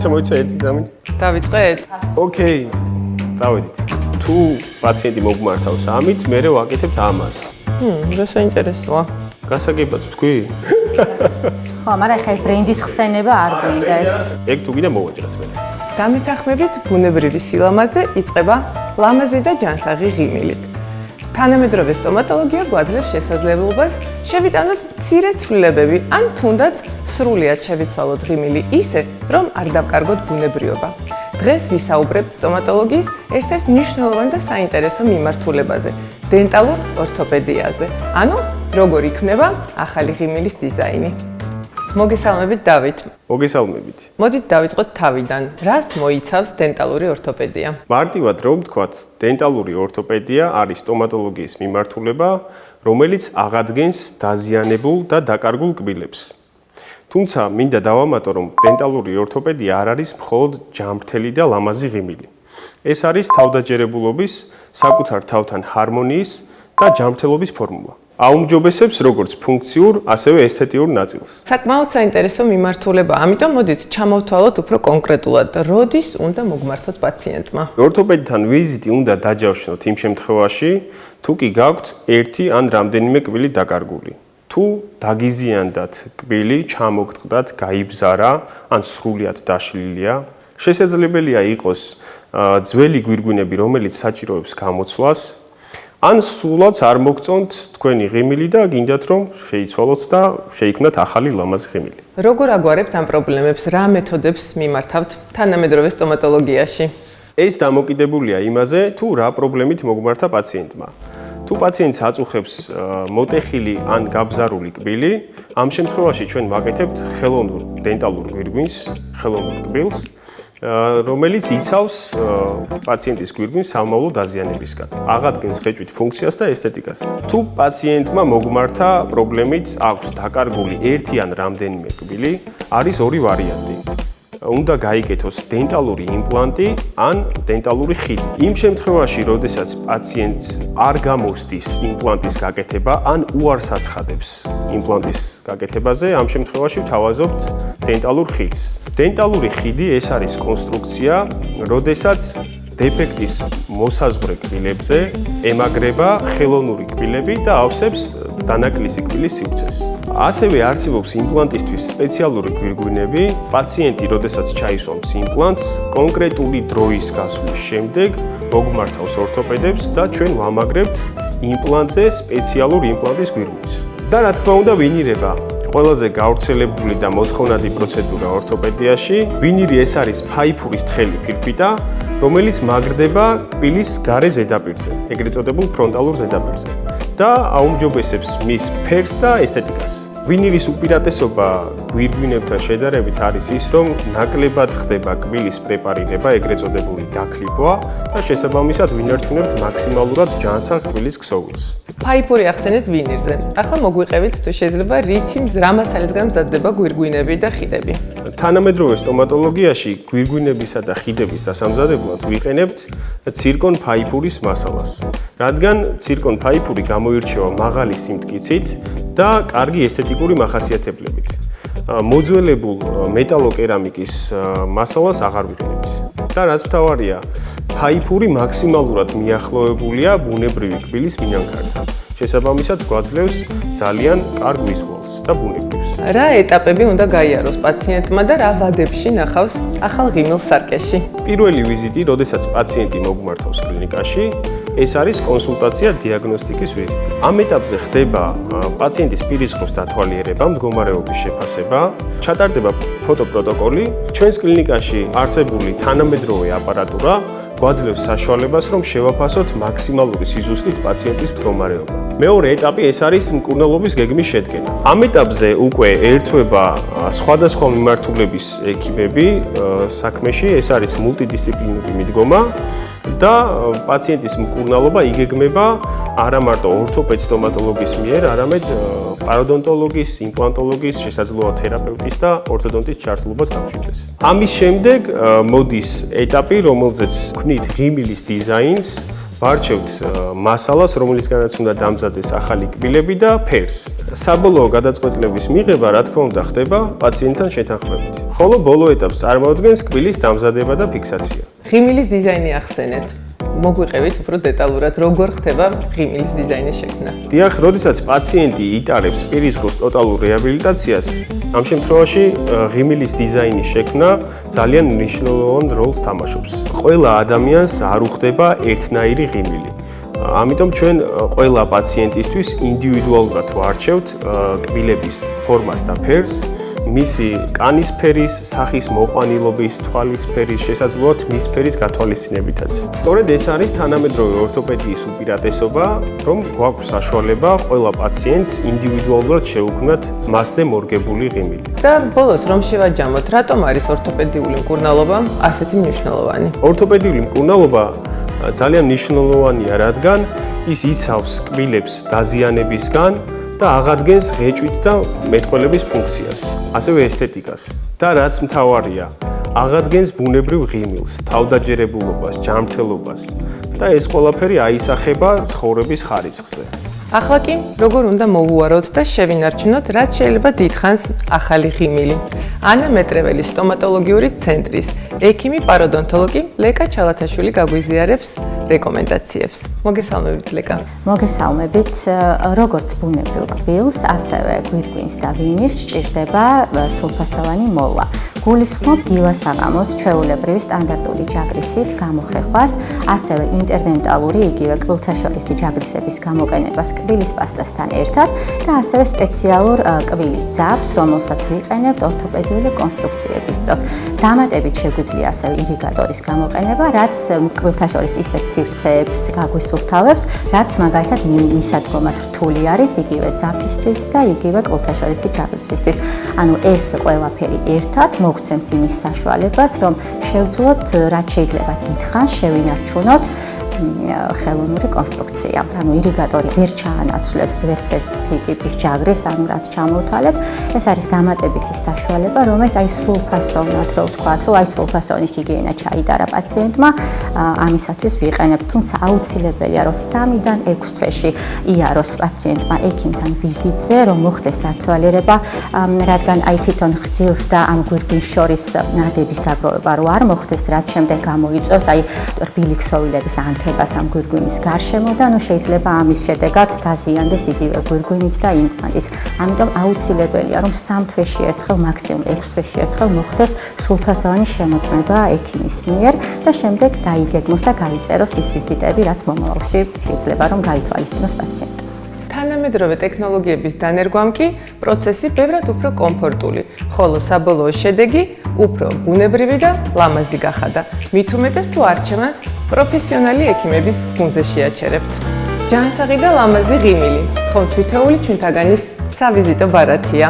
მოიცა ერთი ზამით. დავიწყეთ? ოკეი. წავედით. თუ პაციენტი მოგმართავს ამით, მე ვაკეთებთ ამას. რა საინტერესოა. გასაგებად თქვი? ხო, მაგრამ ხა ბრენდის ხსენება არ გვინდა ეს. ეგ თუ კიდე მოვაჭრათ მე. დამეთანხმებით ბუნებრივი სილამაზე იწყება ლამაზი და ჯანსაღი ღიმილით. თანამედროვე სტომატოლოგია გვაძლევს შესაძლებლობას შევიტანოთ მცირე ცვლილებები ან თუნდაც სრულიად შევიცვალოთ ღიმილი ისე, რომ არ დავკარგოთ ბუნებრიობა. დღეს ვისაუბრებთ სტომატოლოგიის ერთ-ერთ მნიშვნელოვან და საინტერესო მიმართულებაზე დენტალურ ორთოპედიაზე. ანუ როგორ იქნება ახალი ღიმილის დიზაინი. მოგესალმებით დავით. მოგესალმებით. მოდით დავიწყოთ თავიდან. რას მოიცავს დენტალური ორთოპედია? მარტივად რომ ვთქვათ, დენტალური ორთოპედია არის სტომატოლოგიის მიმართულება, რომელიც აღადგენს დაზიანებულ და დაკარგულ კბილებს. თუმცა მინდა დავამატო, რომ დენტალური ორთოპედია არ არის მხოლოდ ჯამრთელი და ლამაზი ღიმილი. ეს არის თავდაჯერებულობის, საკუთარ თავთან ჰარმონიის და ჯამრთელობის ფორმულა. აუმჯობესებს როგორც ფუნქციურ, ასევე ესთეტიურ ნაწილს. საკმაოდ საინტერესო მიმართულება, ამიტომ მოდით ჩამოვთვალოთ უფრო კონკრეტულად, როდის უნდა მოგმართოთ პაციენტმა. ორთოპედთან ვიზიტი უნდა დაჯავშნოთ იმ შემთხვევაში, თუ კი გაქვთ ერთი ან რამდენიმე კბილი დაკარგული. თუ დაგიზიანდათ კბილი, ჩამოგტყდათ, გაიბზარა ან სრულიად დაშლილია, შესაძლებელია იყოს ძველი გვირგვინები, რომელიც საჭიროებს გამოცვლას, ან სულაც არ მოგწონთ თქვენი ღიმილი და გინდათ რომ შეიცვალოთ და შეიქმნათ ახალი ლამაზი ღიმილი. როგორ აგვარებთ ამ პრობლემებს, რა მეთოდებს მიმართავთ თანამედროვე სტომატოლოგიაში? ეს დამოკიდებულია იმაზე, თუ რა პრობლემით მოგმართა პაციენტმა. თუ პაციენტს აწუხებს მოტეხილი ან გაბზარული კბილი, ამ შემთხვევაში ჩვენ ვაკეთებთ ხელოვნურ დენტალურ გვირგვინს, ხელოვნურ კბილს, რომელიც იცავს პაციენტის გვირგვინს სამომავლო დაზიანებისგან. აღადგენს ხეჭვით ფუნქციას და ესთეტიკას. თუ პაციენტმა მოგმართა პრობლემით აქვს დაკარგული ერთი ან რამდენიმე კბილი, არის ორი ვარიანტი. უნდა გაიკეთოს დენტალური იმპლანტი ან დენტალური ხიდი. იმ შემთხვევაში, როდესაც პაციენტს არ გამოსდის იმპლანტის გაკეთება ან უარს აცხადებს იმპლანტის გაკეთებაზე, ამ შემთხვევაში ვთავაზობთ დენტალურ ხიდს. დენტალური ხიდი ეს არის კონსტრუქცია, როდესაც დეფექტის მოსაზღვრე კბილებზე ემაგრება ხელოვნური კბილები და ავსებს დანაკლისი კბილის სივრცეს. ასევე არსებობს იმპლანტისთვის სპეციალური გვირგვინები. პაციენტი, როდესაც ჩაისვამს იმპლანტს, კონკრეტული დროის გასვლის შემდეგ მოგმართავს ორთოპედებს და ჩვენ ვამაგრებთ იმპლანტზე სპეციალურ იმპლანტის გვირგვინს. და რა თქმა უნდა, ვინირება ყველაზე გავრცელებული და მოთხოვნადი პროცედურა ორთოპედიაში. ვინირი ეს არის ფაიფურის თხელი ფირფიტა, რომელიც მაგრდება კბილის გარე ზედაპირზე, ეგრეთ წოდებულ ფრონტალურ ზედაპირზე და აუმჯობესებს მის ფერს და ესთეტიკას. ვინირის უპირატესობა გვირგვინებთან შედარებით არის ის, რომ ნაკლებად ხდება კბილის პრეპარირება, ეგრეთ წოდებული დაქლიფვა და შესაბამისად ვინარჩუნებთ მაქსიმალურად ჯანსაღ კბილის ქსოვილს. ფაიფური ახსენეთ ვინირზე. ახლა მოგვიყევით თუ შეიძლება რითი რა მასალისგან მზადდება გვირგვინები და ხიდები. თანამედროვე სტომატოლოგიაში გვირგვინებისა და ხიდების დასამზადებლად ვიყენებთ ცირკონ ფაიფურის მასალას, რადგან ცირკონ ფაიფური გამოირჩევა მაღალი სიმტკიცით და კარგი ესთეტიკური მახასიათებლებით. მოძველებულ მეტალოკერამიკის მასალას აღარ ვიყენებთ. და რაც მთავარია, ფაიფური მაქსიმალურად მიახლოებულია ბუნებრივი კბილის მინანქართან. შესაბამისად გვაძლევს ძალიან კარგ ვიზუალს და ბუნებრივს. რა ეტაპები უნდა გაიაროს პაციენტმა და რა ვადებში ნახავს ახალ ღიმილს სარკეში? პირველი ვიზიტი, როდესაც პაციენტი მოგმართავს კლინიკაში, ეს არის კონსულტაცია დიაგნოსტიკის ვიზიტი. ამ ეტაპზე ხდება პაციენტის პირისყროს დათვალიერება, მდგომარეობის შეფასება, ჩატარდება ფოტოპროტოკოლი, ჩვენს კლინიკაში არსებული თანამედროვე აპარატურა გვაძლევს საშუალებას, რომ შევაფასოთ მაქსიმალური სიზუსტით პაციენტის მდგომარეობა. მეორე ეტაპი ეს არის მკურნალობის გეგმის შედგენა. ამ ეტაპზე უკვე ერთვება სხვადასხვა მიმართულების ეკიპები საქმეში, ეს არის მულტიდისციპლინური მიდგომა და პაციენტის მკურნალობა იგეგმება არა მარტო ორთოპედ სტომატოლოგის მიერ, არამედ პაროდონტოლოგის, იმპლანტოლოგის, შესაძლოა თერაპევტის და ორთოდონტის ჩართულობას დამშვიდეს. ამის შემდეგ მოდის ეტაპი, რომელზეც ვქმნით ღიმილის დიზაინს ვარჩევთ მასალას, რომელისგანაც უნდა დამზადდეს ახალი კბილები და ფერს. საბოლოო გადაწყვეტილების მიღება, რა თქმა უნდა, ხდება პაციენტთან შეთანხმებით. ხოლო ბოლო ეტაპს წარმოადგენს კბილის დამზადება და ფიქსაცია. ღიმილის დიზაინი ახსენეთ. მოგვიყევით უფრო დეტალურად, როგორ ხდება ღიმილის დიზაინის შექმნა. დიახ, როდესაც პაციენტი იტარებს პირისგოს ტოტალურ რეაბილიტაციას, ამ შემთხვევაში ღიმილის დიზაინის შექმნა ძალიან მნიშვნელოვან როლს თამაშობს. ყველა ადამიანს არ უხდება ერთნაირი ღიმილი. ამიტომ ჩვენ ყველა პაციენტისთვის ინდივიდუალურად ვარჩევთ კბილების ფორმას და ფერს, მისი კანის ფერის, სახის მოყვანილობის, თვალის ფერის, შესაძლოა მის ფერის გათვალისწინებითაც. სწორედ ეს არის თანამედროვე ორთოპედიის უპირატესობა, რომ გვაქვს საშუალება ყველა პაციენტს ინდივიდუალურად შევუქმნათ მასზე მორგებული ღიმილი. და ბოლოს რომ შევაჯამოთ, რატომ არის ორთოპედიული მკურნალობა ასეთი მნიშვნელოვანი? ორთოპედიული მკურნალობა ძალიან მნიშვნელოვანია, რადგან ის იცავს კბილებს დაზიანებისგან და აღადგენს ღეჭვით და მეტყველების ფუნქციას, ასევე ესთეტიკას. და რაც მთავარია, აღადგენს ბუნებრივ ღიმილს, თავდაჯერებულობას, ჯანმრთელობას და ეს ყველაფერი აისახება ცხოვრების ხარისხზე. ახლა კი როგორ უნდა მოვუაროთ და შევინარჩუნოთ, რაც შეიძლება დიდხანს ახალი ღიმილი. ანა მეტრეველის სტომატოლოგიური ცენტრის ექიმი პაროდონტოლოგი ლეკა ჩალათაშვილი გაგვიზიარებს რეკომენდაციებს. მოგესალმებით ლეკა. მოგესალმებით, როგორც ბუნებრივ კბილს, ასევე გვირგვინს და ვინის სჭირდება სრულფასოვანი მოვლა. გულისხმობ დილა-საღამოს ჩვეულებრივი სტანდარტული ჯაგრისით გამოხეხვას, ასევე ინტერდენტალური იგივე კბილთაშორისი ჯაგრისების გამოყენებას კბილის პასტასთან ერთად და ასევე სპეციალურ კბილის ძაბს, რომელსაც ვიყენებთ ორთოპედიული კონსტრუქციების დროს. დამატებით შეგვიძლია ასევე ირიგატორის გამოყენება, რაც კბილთაშორის ისეთ სივრცეებს გაგვისუფთავებს, რაც მაგალითად მისადგომად რთული არის იგივე ძაფისთვის და იგივე კბილთაშორისი ჯაგრისისთვის. ანუ ეს ყველაფერი ერთად მოგცემს იმის საშუალებას, რომ შევძლოთ, რაც შეიძლება დიდხანს შევინარჩუნოთ ხელოვნური კონსტრუქცია. ანუ ირიგატორი ვერ ჩაანაცვლებს ვერც ერთი ტიპის ჯაგრის, ანუ რაც ჩამოვთვალეთ, ეს არის დამატებითი საშუალება, რომელიც აი სრულფასოვნად რო ვთქვათ, რომ აი სრულფასოვანი ჰიგიენა ჩაიტარა პაციენტმა, ამისათვის ვიყენებ, თუმცა აუცილებელია, რომ 3-დან 6 თვეში იაროს პაციენტმა ექიმთან ვიზიტზე, რომ მოხდეს დათვალიერება, რადგან აი თვითონ ხცილს და ამ გვირგვინს შორის ნადების დაგროვება რო არ მოხდეს, რაც შემდეგ გამოიწვევს აი რბილი ქსოვილების ამ გვირგვინის გარშემო და შეიძლება ამის შედეგად დაზიანდეს იგივე გვირგვინიც და იმპლანტიც. ამიტომ აუცილებელია, რომ 3 თვეში ერთხელ, მაქსიმუმ 6 თვეში ერთხელ მოხდეს სრულფასოვანი შემოწმება ექიმის მიერ და შემდეგ დაიგეგმოს და გაიწეროს ის ვიზიტები, რაც მომავალში შეიძლება რომ გაითვალისწინოს პაციენტი. თანამედროვე ტექნოლოგიების დანერგვამ კი პროცესი ბევრად უფრო კომფორტული, ხოლო საბოლოო შედეგი უფრო ბუნებრივი და ლამაზი გახადა. მით უმეტეს თუ არჩევანს პროფესიონალი ექიმების გუნდზე შეაჩერებთ. ჯანსაღი და ლამაზი ღიმილი, ხომ თითოეული ჩვენთაგანის სავიზიტო ბარათია.